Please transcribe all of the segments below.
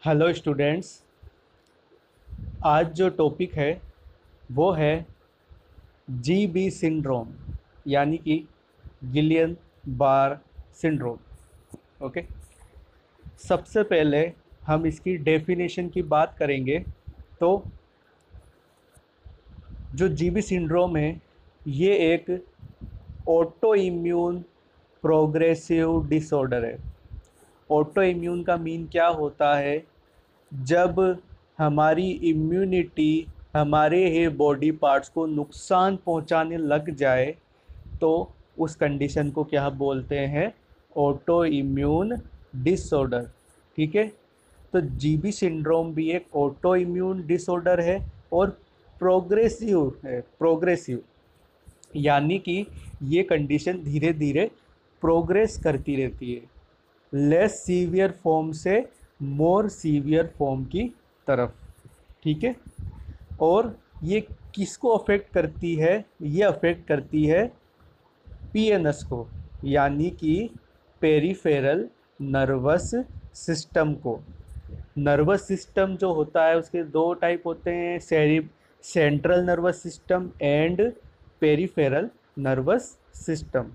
Hello students. आज जो topic है वो है जीबी सिंड्रोम, यानी कि गिलियन बार सिंड्रोम। ओके, सबसे पहले हम इसकी डेफिनेशन की बात करेंगे। तो जो जीबी सिंड्रोम है ये एक ऑटो इम्यून प्रोग्रेसिव डिसऑर्डर है। ऑटो इम्यून का मीन क्या होता है? जब हमारी इम्यूनिटी हमारे ही बॉडी पार्ट्स को नुकसान पहुंचाने लग जाए तो उस कंडीशन को क्या बोलते हैं? Auto immune disorder. ठीक है, तो जीबी सिंड्रोम भी एक ऑटो इम्यून डिसऑर्डर है और प्रोग्रेसिव है। प्रोग्रेसिव यानी कि ये कंडीशन धीरे धीरे प्रोग्रेस करती रहती है, लेस सीवियर फॉर्म से मोर सीवियर फॉर्म की तरफ। ठीक है, और ये किसको अफेक्ट करती है? ये अफेक्ट करती है पीएनएस को, यानी कि पेरिफेरल नर्वस सिस्टम को। नर्वस सिस्टम जो होता है उसके दो टाइप होते हैं, central nervous system and peripheral nervous system.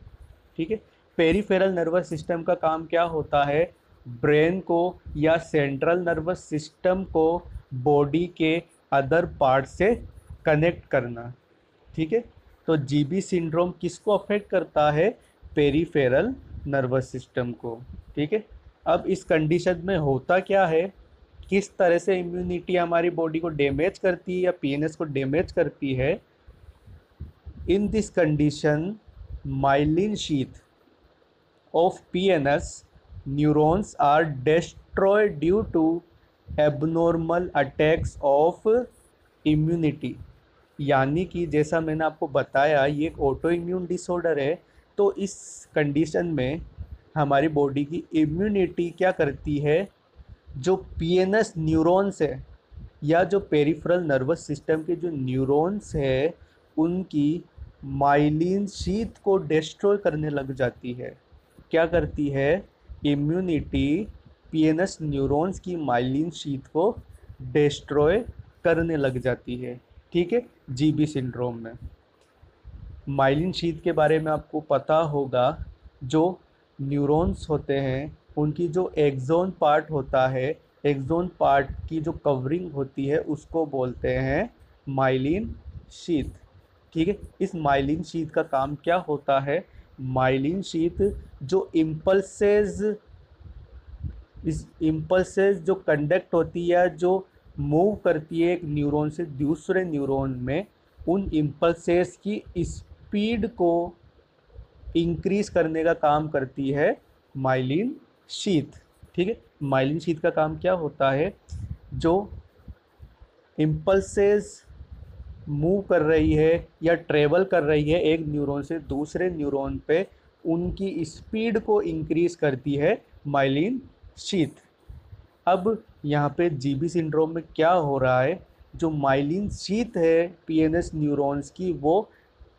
ठीक है, पेरिफेरल नर्वस सिस्टम का काम क्या होता है? ब्रेन को या सेंट्रल नर्वस सिस्टम को बॉडी के अदर पार्ट से कनेक्ट करना। ठीक है, तो जीबी सिंड्रोम किसको अफेक्ट करता है? पेरिफेरल नर्वस सिस्टम को। ठीक है, अब इस कंडीशन में होता क्या है, किस तरह से इम्यूनिटी हमारी बॉडी को डैमेज करती है या पीएनएस को डैमेज करती है? In this condition myelin sheath of PNS neurons are destroyed due to abnormal attacks of immunity। यानी कि जैसा मैंने आपको बताया ये एक ऑटो इम्यून डिसऑर्डर है, तो इस कंडीशन में हमारी बॉडी की इम्यूनिटी क्या करती है? जो पीएनएस न्यूरॉन्स है या जो पेरिफेरल नर्वस सिस्टम के जो न्यूरॉन्स है उनकी माइलिन शीथ को डिस्ट्रॉय करने लग जाती है। क्या करती है? इम्यूनिटी पीएनएस न्यूरॉन्स की माइलिन शीथ को डिस्ट्रॉय करने लग जाती है। ठीक है, जीबी सिंड्रोम में माइलिन शीथ के बारे में आपको पता होगा। जो न्यूरॉन्स होते हैं उनकी जो एक्सोन पार्ट होता है, एक्सोन पार्ट की जो कवरिंग होती है उसको बोलते हैं माइलिन शीथ। ठीक है, इस माइलिन शीथ का काम क्या होता है? माइलिन शीथ जो इम्पल्सेस जो कंडक्ट होती है, जो मूव करती है एक न्यूरॉन से दूसरे न्यूरॉन में, उन इम्पल्सेस की स्पीड को इंक्रीज करने का काम करती है माइलिन शीथ। ठीक है, माइलिन शीथ का काम क्या होता है? जो इम्पल्सेस मूव कर रही है या ट्रेवल कर रही है एक न्यूरॉन से दूसरे न्यूरॉन पे, उनकी स्पीड को इंक्रीज करती है माइलिन शीथ। अब यहाँ पे जीबी सिंड्रोम में क्या हो रहा है? जो माइलिन शीथ है पीएनएस न्यूरॉन्स की वो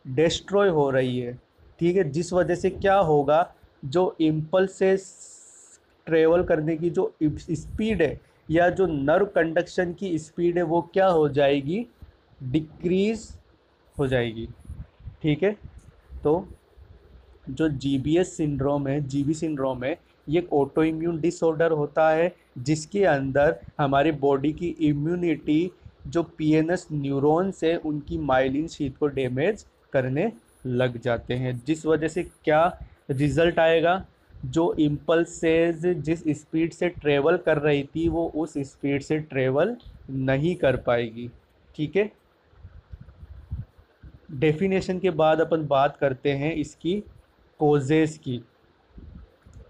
डिस्ट्रॉय हो रही है। ठीक है, जिस वजह से क्या होगा? जो इम्पल्सेस ट्रेवल करने की जो स्पीड है या जो नर्व कंडक्शन की स्पीड है वो क्या हो जाएगी? डिक्रीज हो जाएगी। ठीक है, तो जो जीबीएस सिंड्रोम है, जीबी सिंड्रोम है, ये एक ऑटो इम्यून डिसऑर्डर होता है जिसके अंदर हमारी बॉडी की इम्यूनिटी जो पीएनएस न्यूरॉन्स है उनकी माइलिन शीथ को डैमेज करने लग जाते हैं, जिस वजह से क्या रिजल्ट आएगा? जो इम्पल्सेस जिस स्पीड से ट्रेवल कर रही थी वो उस स्पीड से ट्रेवल नहीं कर पाएगी। ठीक है, डेफिनेशन के बाद अपन बात करते हैं इसकी कोजेस की।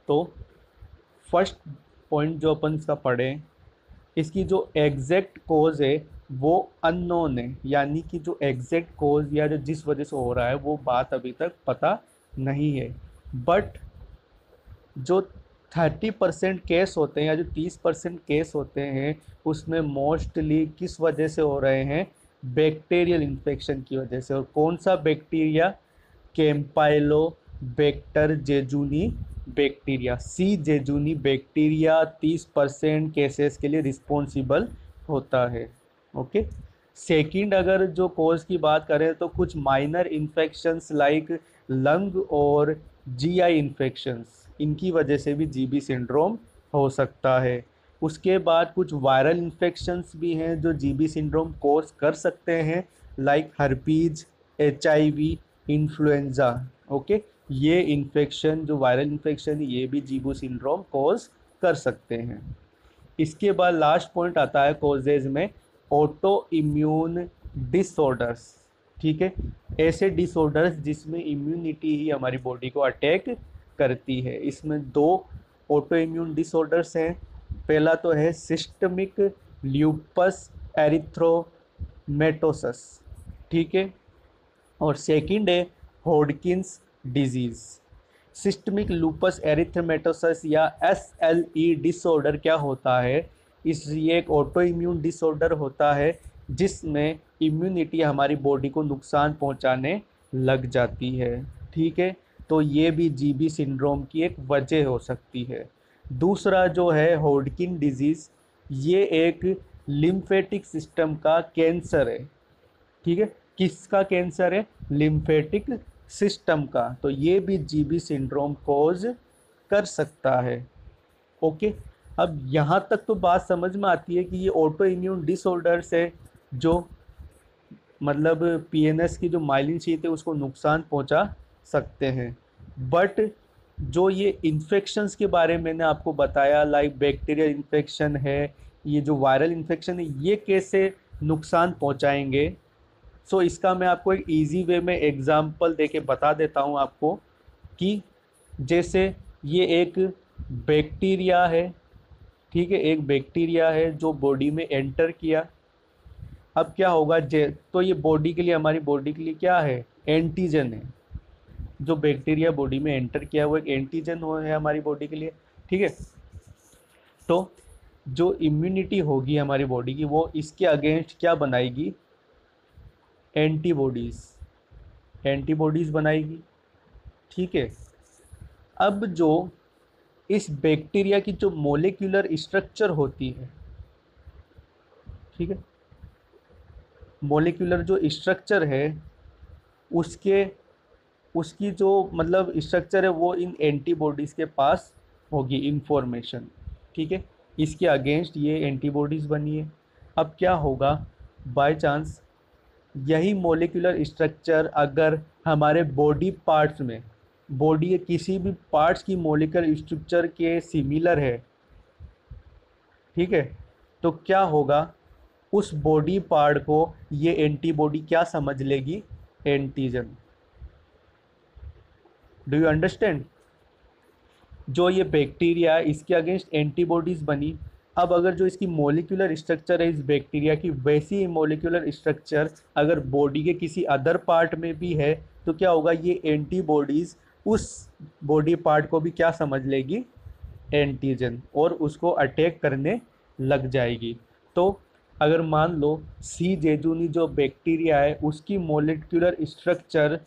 तो फर्स्ट पॉइंट जो अपन इसका पढ़ें, इसकी जो एग्जैक्ट कोज है वो अननोन है, यानी कि जो एग्जैक्ट कोज या जो जिस वजह से हो रहा है वो बात अभी तक पता नहीं है। बट जो 30% केस होते हैं या जो 30% केस होते हैं उसमें मोस्टली किस वजह से हो रहे हैं? बैक्टीरियल इन्फेक्शन की वजह से। और कौन सा बैक्टीरिया? कैम्पाइलो वेक्टर जेजुनी बैक्टीरिया, सी जेजुनी बैक्टीरिया 30% केसेस के लिए रिस्पॉन्सिबल होता है। ओके। सेकंड, अगर जो कोज की बात करें तो कुछ माइनर इन्फेक्शंस लाइक लंग और जीआई इन्फेक्शंस, इनकी वजह से भी जीबी सिंड्रोम हो सकता है। उसके बाद कुछ वायरल इन्फेक्शंस भी हैं जो जीबी सिंड्रोम कोज कर सकते हैं, like herpes, HIV, influenza. Okay, ये इन्फेक्शन जो वायरल इन्फेक्शन ये भी जीबू सिंड्रोम कोज कर सकते हैं। इसके बाद लास्ट पॉइंट आता है कोजेज में, ऑटो इम्यून डिसऑर्डर्स। ठीक है, ऐसे डिसऑर्डर्स जिसमें इम्यूनिटी ही हमारी बॉडी को अटैक करती है। इसमें दो ऑटो इम्यून डिसऑर्डर्स हैं। पहला तो है सिस्टमिक ल्यूपस एरिथ्रोमेटोसस, ठीक है, और सेकंड है होडकिंस डिजीज़। सिस्टमिक लूपस एरिथमेटोसस या SLE डिसऑर्डर क्या होता है? ये एक ऑटो इम्यून डिसऑर्डर होता है जिसमें इम्यूनिटी हमारी बॉडी को नुकसान पहुंचाने लग जाती है। ठीक है, तो ये भी जीबी सिंड्रोम की एक वजह हो सकती है। दूसरा जो है होडकिन डिजीज़, ये एक लिम्फेटिक सिस्टम का कैंसर है। ठीक है, किसका कैंसर है? लिम्फेटिक सिस्टम का। तो ये भी जीबी सिंड्रोम कोज कर सकता है। ओके, अब यहाँ तक तो बात समझ में आती है कि ये ऑटो इम्यून डिसऑर्डर्स है जो मतलब पीएनएस की जो माइलिन शीट है उसको नुकसान पहुँचा सकते हैं। बट जो ये इन्फेक्शंस के बारे में मैंने आपको बताया, लाइक बैक्टीरियल इन्फेक्शन है, ये जो वायरल इन्फेक्शन है, ये कैसे नुकसान पहुँचाएंगे? सो इसका मैं आपको एक इजी वे में एग्जांपल देके बता देता हूँ आपको कि जैसे ये एक बैक्टीरिया है। ठीक है, एक बैक्टीरिया है जो बॉडी में एंटर किया। अब क्या होगा, तो ये बॉडी के लिए, हमारी बॉडी के लिए क्या है? एंटीजन है। जो बैक्टीरिया बॉडी में एंटर किया वो एक एंटीजन है हमारी बॉडी के लिए। ठीक है, तो जो इम्यूनिटी होगी हमारी बॉडी की वो इसके अगेंस्ट क्या बनाएगी? एंटीबॉडीज़ बनाएगी। ठीक है, अब जो इस बैक्टीरिया की जो मोलिकुलर स्ट्रक्चर होती है, ठीक है, मोलिकुलर जो स्ट्रक्चर है उसकी जो मतलब स्ट्रक्चर है वो इन एंटीबॉडीज़ के पास होगी इंफॉर्मेशन। ठीक है, इसके अगेंस्ट ये एंटीबॉडीज़ बनी है। अब क्या होगा, बाय चांस यही मोलिकुलर स्ट्रक्चर अगर हमारे बॉडी पार्ट्स में, बॉडी के किसी भी पार्ट्स की मोलिकुलर स्ट्रक्चर के सिमिलर है, ठीक है, तो क्या होगा, उस बॉडी पार्ट को ये एंटीबॉडी क्या समझ लेगी? एंटीजन। Do you understand? जो ये बैक्टीरिया इसके अगेंस्ट एंटीबॉडीज़ बनी। अब अगर जो इसकी मोलिकुलर स्ट्रक्चर है इस बैक्टीरिया की, वैसी मोलिकुलर स्ट्रक्चर अगर बॉडी के किसी अदर पार्ट में भी है तो क्या होगा, ये एंटीबॉडीज़ उस बॉडी पार्ट को भी क्या समझ लेगी? एंटीजन, और उसको अटैक करने लग जाएगी। तो अगर मान लो सी जेजुनी जो बैक्टीरिया है उसकी मोलिकुलर स्ट्रक्चर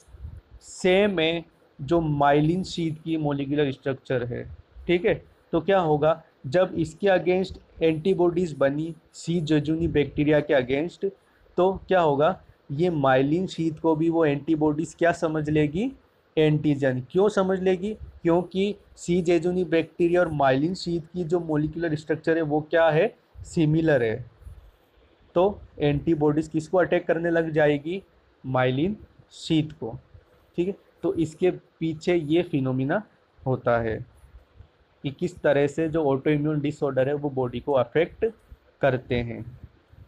सेम है जो माइलिन शीट की मोलिकुलर स्ट्रक्चर है। ठीक है, तो क्या होगा, जब इसके अगेंस्ट एंटीबॉडीज़ बनी सी जेजुनी बैक्टीरिया के अगेंस्ट, तो क्या होगा, ये माइलिन शीट को भी वो एंटीबॉडीज़ क्या समझ लेगी? एंटीजन। क्यों समझ लेगी? क्योंकि सी जेजुनी बैक्टीरिया और माइलिन शीट की जो मोलिकुलर स्ट्रक्चर है वो क्या है? सिमिलर है। तो एंटीबॉडीज़ किसको अटैक करने लग जाएगी? माइलिन शीट को। ठीक है, तो इसके पीछे ये फिनोमिना होता है कि किस तरह से जो ऑटो इम्यून डिसऑर्डर है वो बॉडी को अफेक्ट करते हैं।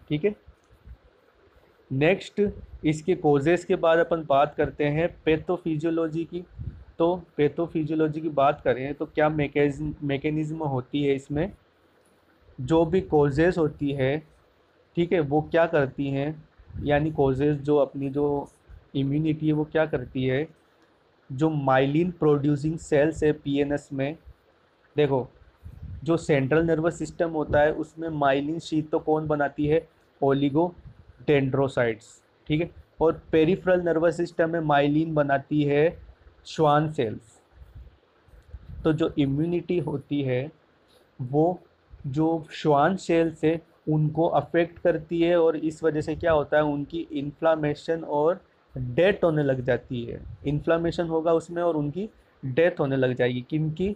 ठीक है, नेक्स्ट इसके कोजेस के बाद अपन बात करते हैं पैथोफिजियोलॉजी की। तो पैथोफिजियोलॉजी की बात करें तो क्या मैकेनिज्म होती है इसमें? जो भी कोजेस होती है, ठीक है, वो क्या करती हैं, यानी कोजेस जो अपनी जो इम्यूनिटी है वो क्या करती है, जो माइलिन प्रोड्यूसिंग सेल्स है पीएनएस में। देखो, जो सेंट्रल नर्वस सिस्टम होता है उसमें माइलिन शीट तो कौन बनाती है? ओलिगोडेंड्रोसाइट्स। ठीक है, और पेरिफेरल नर्वस सिस्टम में माइलिन बनाती है श्वान सेल्स। तो जो इम्यूनिटी होती है वो जो श्वान सेल्स है उनको अफेक्ट करती है, और इस वजह से क्या होता है, उनकी इन्फ्लामेशन और डेथ होने लग जाती है। इन्फ्लामेशन होगा उसमें और उनकी डेथ होने लग जाएगी। किनकी?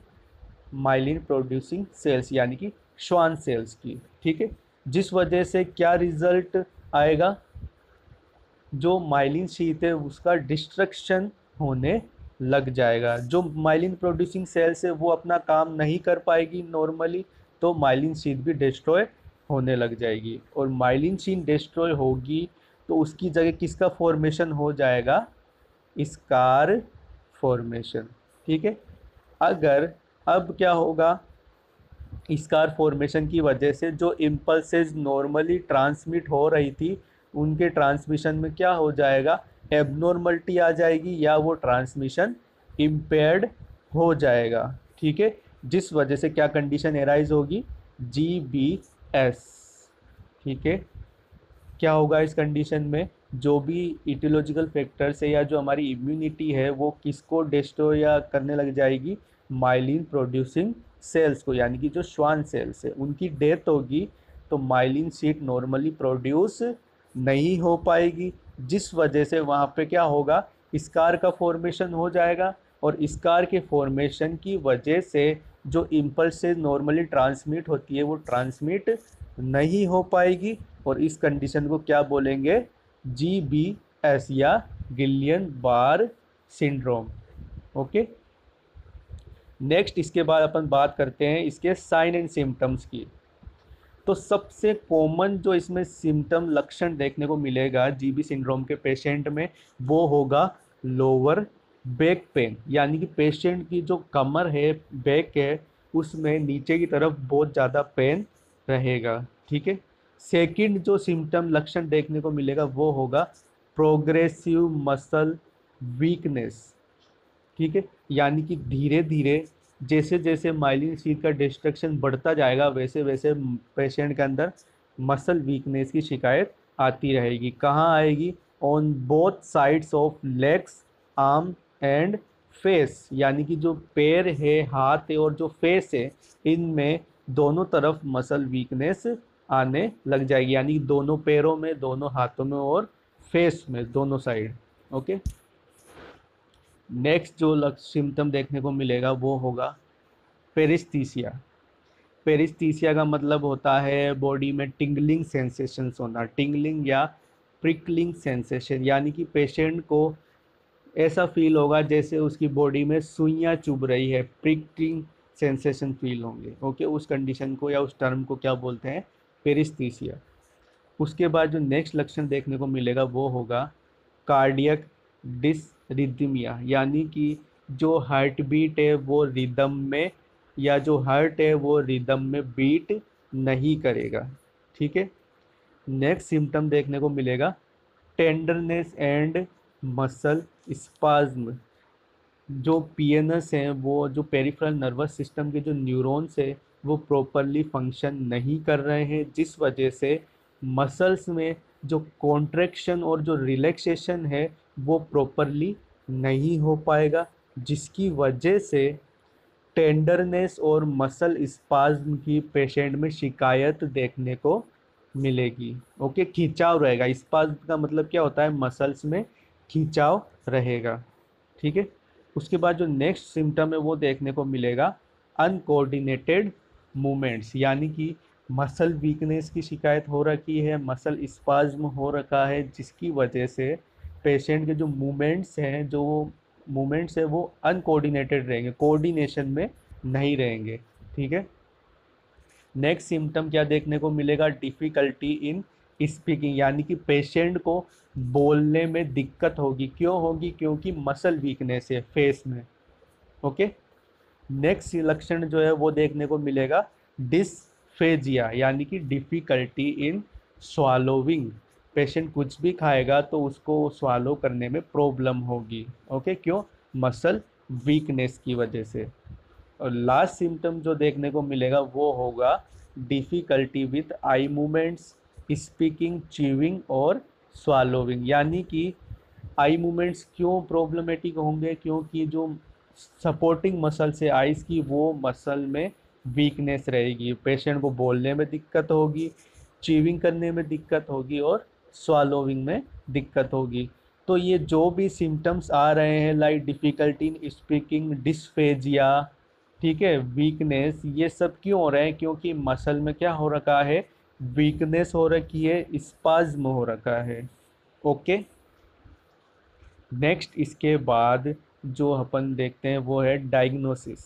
माइलिन प्रोड्यूसिंग सेल्स यानी कि श्वान सेल्स की। ठीक है, जिस वजह से क्या रिजल्ट आएगा, जो माइलिन शीथ है उसका डिस्ट्रक्शन होने लग जाएगा। जो माइलिन प्रोड्यूसिंग सेल्स है वो अपना काम नहीं कर पाएगी नॉर्मली, तो माइलिन शीथ भी डिस्ट्रॉय होने लग जाएगी। और माइलिन शीथ डिस्ट्रॉय होगी तो उसकी जगह किसका फॉर्मेशन हो जाएगा? Scar formation. ठीक है, अगर अब क्या होगा, स्कार फॉर्मेशन की वजह से जो इम्पल्सेस नॉर्मली ट्रांसमिट हो रही थी उनके ट्रांसमिशन में क्या हो जाएगा, एबनॉर्मलिटी आ जाएगी, या वो ट्रांसमिशन इम्पेयर्ड हो जाएगा। ठीक है, जिस वजह से क्या कंडीशन एराइज होगी, GBS। ठीक है, क्या होगा इस कंडीशन में, जो भी इटियोलॉजिकल फैक्टर्स है या जो हमारी इम्यूनिटी है वो किसको डिस्ट्रॉय या करने लग जाएगी, माइलिन प्रोड्यूसिंग सेल्स को, यानी कि जो श्वान सेल्स है उनकी डेथ होगी, तो माइलिन शीट नॉर्मली प्रोड्यूस नहीं हो पाएगी, जिस वजह से वहाँ पे क्या होगा, स्कार का फॉर्मेशन हो जाएगा। और स्कार के फॉर्मेशन की वजह से जो इम्पल्स से नॉर्मली ट्रांसमिट होती है वो ट्रांसमिट नहीं हो पाएगी, और इस कंडीशन को क्या बोलेंगे, GBS या गिलियन बार सिंड्रोम। ओके, नेक्स्ट इसके बाद अपन बात करते हैं इसके साइन एंड सिम्टम्स की। तो सबसे कॉमन जो इसमें सिम्टम लक्षण देखने को मिलेगा जीबी सिंड्रोम के पेशेंट में, वो होगा लोअर बैक पेन, यानी कि पेशेंट की जो कमर है, बैक है, उसमें नीचे की तरफ बहुत ज़्यादा पेन रहेगा। ठीक है, सेकंड जो सिम्टम लक्षण देखने को मिलेगा वो होगा प्रोग्रेसिव मसल वीकनेस। ठीक है, यानी कि धीरे धीरे जैसे जैसे माइलिन शीथ का डिस्ट्रक्शन बढ़ता जाएगा वैसे वैसे पेशेंट के अंदर मसल वीकनेस की शिकायत आती रहेगी। कहाँ आएगी? On both sides of legs, arm and face, यानी कि जो पैर है, हाथ है और जो फेस है, इनमें दोनों तरफ मसल वीकनेस आने लग जाएगी, यानी दोनों पैरों में, दोनों हाथों में और फेस में, दोनों साइड। ओके, नेक्स्ट जो सिम्टम देखने को मिलेगा वो होगा पेरिस्थीसिया। पेरिस्थीसिया का मतलब होता है बॉडी में टिंगलिंग सेंसेशंस होना, टिंगलिंग या प्रिकलिंग सेंसेशन, यानी कि पेशेंट को ऐसा फील होगा जैसे उसकी बॉडी में सुइयां चुभ रही है, प्रिकलिंग सेंसेशन फील होंगे। ओके, उस कंडीशन को या उस टर्म को क्या बोलते हैं? पेरिस्थीसिया। उसके बाद जो नेक्स्ट लक्षण देखने को मिलेगा वो होगा कार्डियक डिसरिथमिया, यानी कि जो हार्ट बीट है वो रिदम में, या जो हार्ट है वो रिदम में बीट नहीं करेगा। ठीक है, नेक्स्ट सिम्टम देखने को मिलेगा टेंडरनेस एंड मसल स्पाज्म। जो पीएनएस हैं, वो जो पेरिफेरल नर्वस सिस्टम के जो न्यूरॉन्स है वो प्रॉपरली फंक्शन नहीं कर रहे हैं, जिस वजह से मसल्स में जो कॉन्ट्रैक्शन और जो रिलैक्सेशन है वो प्रॉपरली नहीं हो पाएगा, जिसकी वजह से टेंडरनेस और मसल स्पाज्म की पेशेंट में शिकायत देखने को मिलेगी। ओके, खिंचाव रहेगा। स्पाज्म का मतलब क्या होता है? मसल्स में खिंचाव रहेगा। ठीक है, उसके बाद जो नेक्स्ट सिम्टम है वो देखने को मिलेगा अनकोऑर्डिनेटेड मूवमेंट्स, यानी कि मसल वीकनेस की शिकायत हो रखी है, मसल स्पाज्म हो रखा है, जिसकी वजह से पेशेंट के जो मूवमेंट्स हैं, जो मूवमेंट्स है वो अनकोऑर्डिनेटेड रहेंगे, कोऑर्डिनेशन में नहीं रहेंगे। ठीक है, नेक्स्ट सिम्टम क्या देखने को मिलेगा? डिफ़िकल्टी इन स्पीकिंग, यानी कि पेशेंट को बोलने में दिक्कत होगी। क्यों होगी? क्योंकि मसल वीकनेस है फेस में। ओके, नेक्स्ट लक्षण जो है वो देखने को मिलेगा डिस्फेजिया, यानी कि डिफ़िकल्टी इन स्वालोविंग। पेशेंट कुछ भी खाएगा तो उसको स्वालो करने में प्रॉब्लम होगी। ओके, क्यों? मसल वीकनेस की वजह से। और लास्ट सिम्टम जो देखने को मिलेगा वो होगा difficulty with eye movements, speaking, chewing और स्वालोविंग, यानी कि आई मूवमेंट्स क्यों प्रॉब्लमेटिक होंगे? क्योंकि जो सपोर्टिंग मसल्स है आइज़ की, वो मसल में वीकनेस रहेगी, पेशेंट को बोलने में दिक्कत होगी, चीविंग करने में दिक्कत होगी और स्वालोविंग में दिक्कत होगी। तो ये जो भी सिम्टम्स आ रहे हैं like difficulty in speaking, dysphagia, ठीक है, वीकनेस, ये सब क्यों हो रहे हैं? क्योंकि मसल में क्या हो रखा है? वीकनेस हो रखी है, स्पाज्म हो रखा है। ओके, नेक्स्ट इसके बाद जो अपन देखते हैं वो है डायग्नोसिस।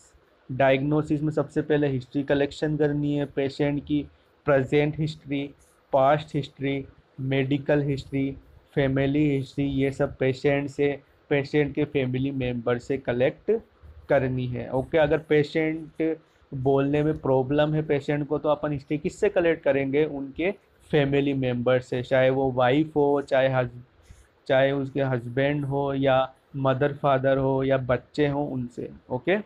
डायग्नोसिस में सबसे पहले हिस्ट्री कलेक्शन करनी है, पेशेंट की present history, past history, medical history, family history, ये सब पेशेंट के फैमिली मेम्बर से कलेक्ट करनी है। ओके, अगर पेशेंट बोलने में प्रॉब्लम है पेशेंट को, तो अपन हिस्ट्री किससे कलेक्ट करेंगे? उनके फैमिली मेम्बर से, चाहे वो वाइफ हो, चाहे उसके हस्बैंड हो, या मदर फादर हो, या बच्चे हों, उनसे। ओके,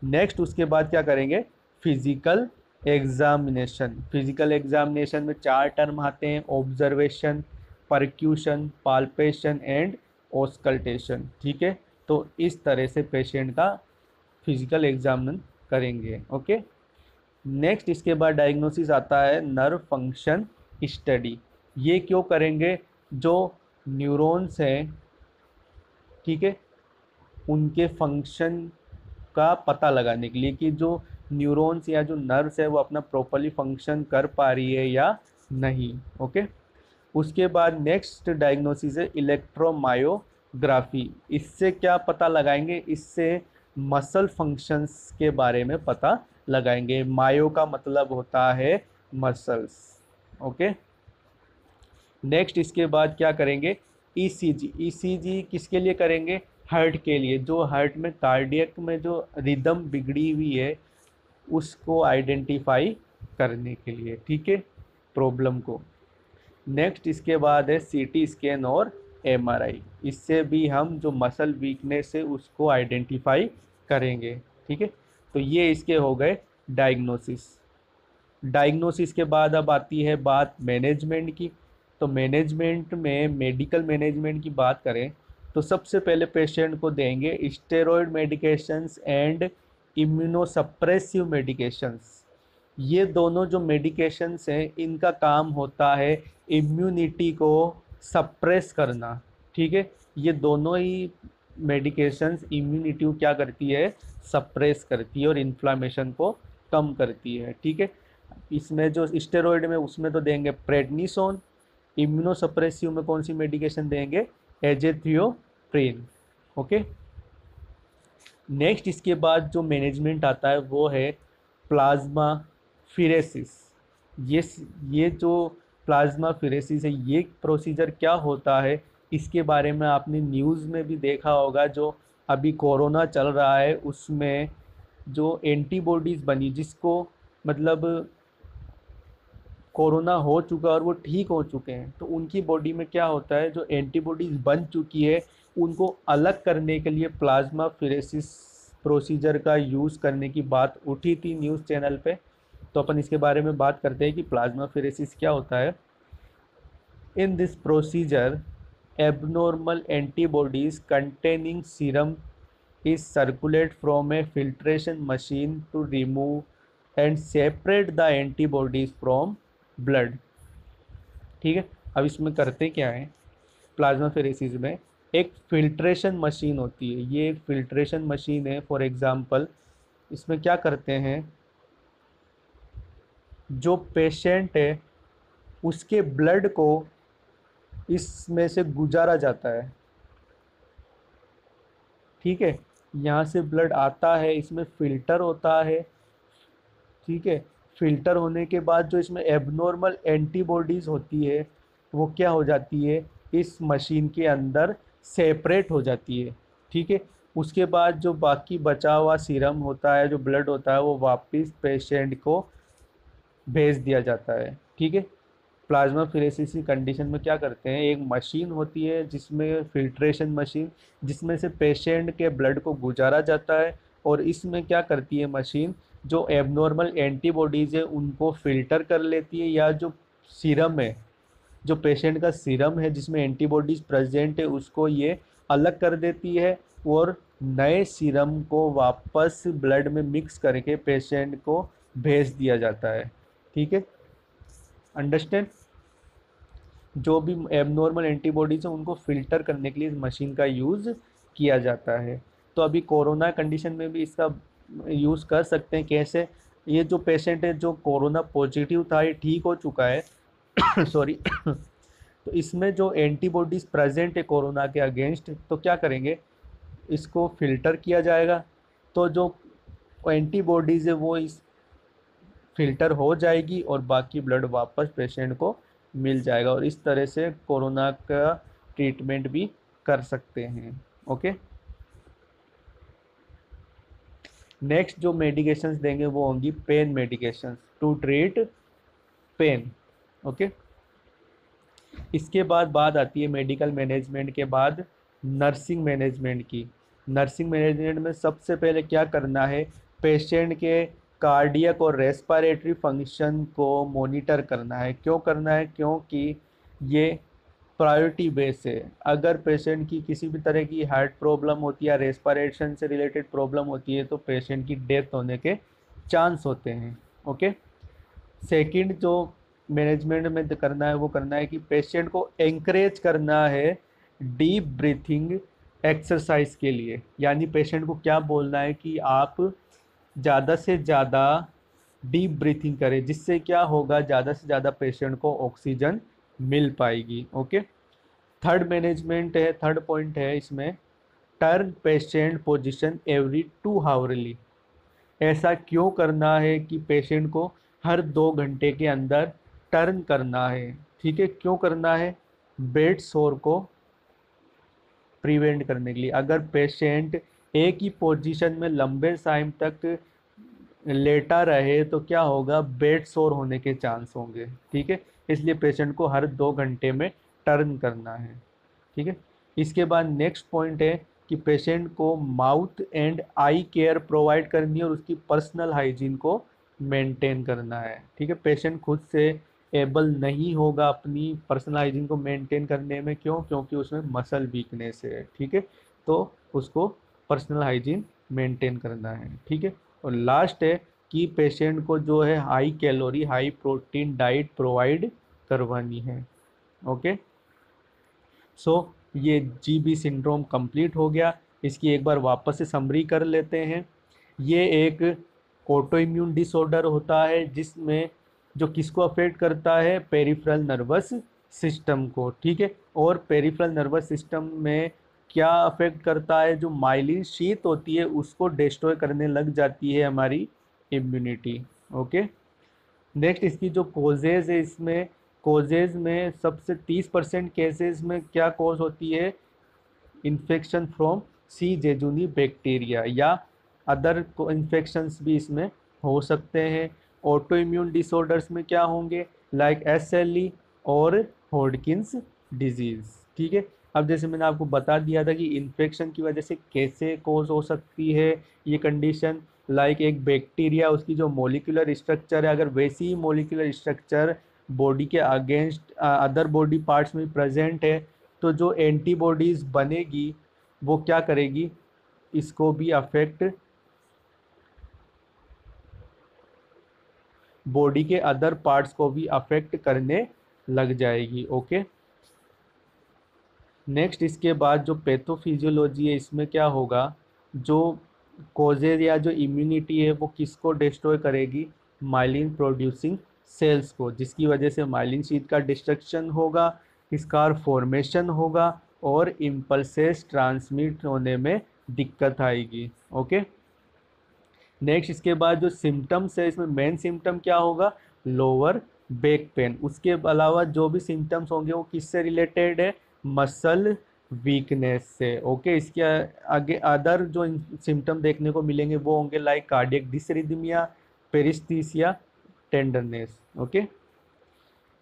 नेक्स्ट उसके बाद क्या करेंगे? Physical examination. फिजिकल एग्जामिनेशन में 4 टर्म आते हैं: observation, percussion, palpation and auscultation. ठीक है, तो इस तरह से पेशेंट का फिजिकल एग्जामिन करेंगे। ओके, नेक्स्ट इसके बाद डायग्नोसिस आता है नर्व फंक्शन स्टडी। ये क्यों करेंगे? जो न्यूरॉन्स हैं, ठीक है, उनके फंक्शन का पता लगाने के लिए कि जो न्यूरॉन्स या जो नर्व्स है वो अपना प्रॉपरली फंक्शन कर पा रही है या नहीं। ओके, उसके बाद नेक्स्ट डायग्नोसिस है इलेक्ट्रोमायोग्राफी। इससे क्या पता लगाएंगे? इससे मसल फंक्शंस के बारे में पता लगाएंगे। मायो का मतलब होता है मसल्स। ओके, नेक्स्ट इसके बाद क्या करेंगे? ईसीजी। ईसीजी किसके लिए करेंगे? हार्ट के लिए। जो हार्ट में कार्डियक में जो रिदम बिगड़ी हुई है उसको आइडेंटिफाई करने के लिए, ठीक है, प्रॉब्लम को। नेक्स्ट इसके बाद है सीटी स्कैन और एमआरआई। इससे भी हम जो मसल वीकनेस है उसको आइडेंटिफाई करेंगे। ठीक है, तो ये इसके हो गए डायग्नोसिस। डायग्नोसिस के बाद अब आती है बात मैनेजमेंट की। तो मैनेजमेंट में मेडिकल मैनेजमेंट की बात करें तो सबसे पहले पेशेंट को देंगे steroid medications and immunosuppressive medications. ये दोनों जो मेडिकेशंस हैं इनका काम होता है इम्यूनिटी को सप्रेस करना। ठीक है, ये दोनों ही मेडिकेशंस इम्यूनिटी को क्या करती है? सप्रेस करती है और इन्फ्लामेशन को कम करती है। ठीक है, इसमें जो स्टेरॉयड में उसमें तो देंगे प्रेडनिसोन, इम्यूनोसप्रेसिव में कौन सी मेडिकेशन देंगे? एजेथियोप्रिन। ओके, नेक्स्ट इसके बाद जो मैनेजमेंट आता है वो है प्लाज्मा फिरेसिस। ये जो प्लाज्मा फिरेसिस है, ये प्रोसीजर क्या होता है? इसके बारे में आपने न्यूज़ में भी देखा होगा। जो अभी कोरोना चल रहा है उसमें जो एंटीबॉडीज़ बनी, जिसको मतलब कोरोना हो चुका और वो ठीक हो चुके हैं, तो उनकी बॉडी में क्या होता है? जो एंटीबॉडीज़ बन चुकी है उनको अलग करने के लिए प्लाज्मा फिरेसिस प्रोसीजर का यूज़ करने की बात उठी थी न्यूज़ चैनल पे। तो अपन इसके बारे में बात करते हैं कि प्लाज्मा फिरेसिस क्या होता है। In this procedure abnormal antibodies containing serum is circulate from a filtration machine to remove and separate the antibodies from blood। ठीक है, अब इसमें करते क्या है? प्लाज्मा फेरेसिस में एक फिल्ट्रेशन मशीन होती है। ये एक फिल्ट्रेशन मशीन है। फॉर एग्जांपल इसमें क्या करते हैं? जो पेशेंट है उसके ब्लड को इसमें से गुजारा जाता है। ठीक है, यहाँ से ब्लड आता है, इसमें फ़िल्टर होता है। ठीक है, फ़िल्टर होने के बाद जो इसमें एबनॉर्मल एंटीबॉडीज़ होती है वो क्या हो जाती है? इस मशीन के अंदर सेपरेट हो जाती है। ठीक है, उसके बाद जो बाकी बचा हुआ सीरम होता है, जो ब्लड होता है, वो वापस पेशेंट को भेज दिया जाता है। ठीक है, प्लाज्मा फिरेसिस की कंडीशन में क्या करते हैं? एक मशीन होती है जिसमें फिल्ट्रेशन मशीन, जिसमें से पेशेंट के ब्लड को गुजारा जाता है, और इसमें क्या करती है मशीन? जो एबनॉर्मल एंटीबॉडीज़ है उनको फ़िल्टर कर लेती है, या जो सीरम है जो पेशेंट का सीरम है जिसमें एंटीबॉडीज़ प्रेजेंट है उसको ये अलग कर देती है और नए सीरम को वापस ब्लड में मिक्स करके पेशेंट को भेज दिया जाता है। ठीक है, अंडरस्टैंड। जो भी एबनॉर्मल एंटीबॉडीज़ हैं उनको फिल्टर करने के लिए इस मशीन का यूज़ किया जाता है। तो अभी कोरोना कंडीशन में भी इसका यूज़ कर सकते हैं। कैसे? ये जो पेशेंट है जो कोरोना पॉजिटिव था ये ठीक हो चुका है सॉरी तो इसमें जो एंटीबॉडीज़ प्रेजेंट है कोरोना के अगेंस्ट, तो क्या करेंगे, इसको फिल्टर किया जाएगा। तो जो एंटीबॉडीज़ है वो इस फिल्टर हो जाएगी और बाकी ब्लड वापस पेशेंट को मिल जाएगा और इस तरह से कोरोना का ट्रीटमेंट भी कर सकते हैं। ओके, नेक्स्ट जो मेडिकेशंस देंगे वो होंगी pain medications to treat pain. Okay, इसके बाद बात आती है मेडिकल मैनेजमेंट के बाद नर्सिंग मैनेजमेंट की। नर्सिंग मैनेजमेंट में सबसे पहले क्या करना है, पेशेंट के कार्डियक और रेस्पिरेटरी फंक्शन को मॉनिटर करना है। क्यों करना है? क्योंकि ये प्रायोरिटी बेस है। अगर पेशेंट की किसी भी तरह की हार्ट प्रॉब्लम होती है या रेस्पिरेशन से रिलेटेड प्रॉब्लम होती है तो पेशेंट की डेथ होने के चांस होते हैं। ओके, सेकंड जो मैनेजमेंट में करना है वो करना है कि पेशेंट को एंकरेज करना है डीप ब्रीथिंग एक्सरसाइज के लिए। यानी पेशेंट को क्या बोलना है कि आप ज़्यादा से ज़्यादा डीप ब्रीथिंग करें, जिससे क्या होगा, ज़्यादा से ज़्यादा पेशेंट को ऑक्सीजन मिल पाएगी। ओके, थर्ड मैनेजमेंट है, थर्ड पॉइंट है इसमें, turn patient position every 2 hourly. ऐसा क्यों करना है कि पेशेंट को हर 2 घंटे के अंदर टर्न करना है। ठीक है, क्यों करना है? बेड सोर को प्रिवेंट करने के लिए। अगर पेशेंट एक ही पोजीशन में लंबे टाइम तक लेटा रहे तो क्या होगा, बेड सोर होने के चांस होंगे। ठीक है, इसलिए पेशेंट को हर 2 घंटे में टर्न करना है। ठीक है, इसके बाद नेक्स्ट पॉइंट है कि पेशेंट को mouth and I care provide करनी है और उसकी पर्सनल हाइजीन को मेंटेन करना है। ठीक है, पेशेंट खुद से एबल नहीं होगा अपनी पर्सनल हाइजीन को मेंटेन करने में। क्यों? क्योंकि उसमें मसल वीकनेस है। ठीक है, तो उसको पर्सनल हाइजीन मेंटेन करना है। ठीक है, और लास्ट है कि पेशेंट को जो है high calorie high protein diet provide करवानी है। ओके, सो ये जीबी सिंड्रोम कंप्लीट हो गया। इसकी एक बार वापस से समरी कर लेते हैं। ये एक ऑटो इम्यून डिसऑर्डर होता है जिसमें जो किसको अफेक्ट करता है, पेरिफेरल नर्वस सिस्टम को। ठीक है, और पेरिफेरल नर्वस सिस्टम में क्या अफेक्ट करता है, जो माइलिन शीथ होती है उसको डिस्ट्रॉय करने लग जाती है हमारी इम्यूनिटी। ओके, नेक्स्ट इसकी जो कोजेज है, इसमें कोजेज में सबसे 30% केसेस में क्या कॉज होती है, infection from C jejuni bacteria या अदर इन्फेक्शंस भी इसमें हो सकते हैं। ऑटो इम्यून डिसऑर्डर्स में क्या होंगे, लाइक एसएलई और हॉडकिंस डिजीज़। ठीक है, अब जैसे मैंने आपको बता दिया था कि इन्फेक्शन की वजह से कैसे कॉज हो सकती है ये कंडीशन, लाइक एक बैक्टीरिया, उसकी जो मोलिकुलर स्ट्रक्चर है, अगर वैसी ही मोलिकुलर स्ट्रक्चर बॉडी के अगेंस्ट अदर बॉडी पार्ट्स में प्रेजेंट है तो जो एंटीबॉडीज़ बनेगी वो क्या करेगी, इसको भी अफेक्ट, बॉडी के अदर पार्ट्स को भी अफेक्ट करने लग जाएगी। ओके, नेक्स्ट इसके बाद जो पैथोफिजियोलॉजी है इसमें क्या होगा, जो कोजेज या जो इम्यूनिटी है वो किसको डिस्ट्रॉय करेगी, माइलिन प्रोड्यूसिंग सेल्स को, जिसकी वजह से माइलिन शीथ का डिस्ट्रक्शन होगा, स्कार फॉर्मेशन होगा और इम्पल्सेस ट्रांसमिट होने में दिक्कत आएगी। ओके, नेक्स्ट इसके बाद जो सिम्टम्स है इसमें मेन सिम्टम क्या होगा, लोअर बैक पेन। उसके अलावा जो भी सिम्टम्स होंगे वो किससे रिलेटेड है, मसल वीकनेस से। ओके, इसके आगे अदर जो सिम्टम देखने को मिलेंगे वो होंगे like cardiac dysrhythmia, paresthesia, tenderness. Okay,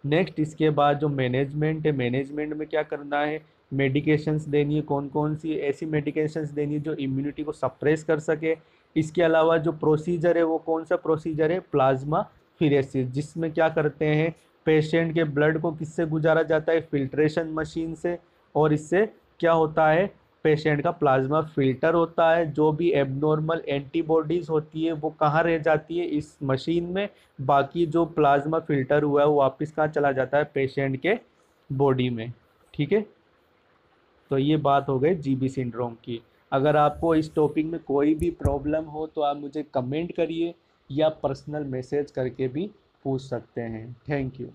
next इसके बाद जो मैनेजमेंट है, मैनेजमेंट में क्या करना है, मेडिकेशंस देनी है, कौन कौन सी ऐसी मेडिकेशंस देनी है जो इम्यूनिटी को सप्रेस कर सके। इसके अलावा जो प्रोसीजर है वो कौन सा प्रोसीजर है, प्लाज्मा फिरेसिस, जिसमें क्या करते हैं, पेशेंट के ब्लड को किससे गुजारा जाता है, फिल्ट्रेशन मशीन से, और इससे क्या होता है, पेशेंट का प्लाज्मा फिल्टर होता है, जो भी एबनॉर्मल एंटीबॉडीज होती है वो कहाँ रह जाती है, इस मशीन में, बाकी जो प्लाज्मा फिल्टर हुआ है वो वापस कहाँ चला जाता है, पेशेंट के बॉडी में। ठीक है, तो ये बात हो गई जीबी सिंड्रोम की। अगर आपको इस टॉपिक में कोई भी प्रॉब्लम हो तो आप मुझे कमेंट करिए या पर्सनल मैसेज करके भी पूछ सकते हैं। Thank you.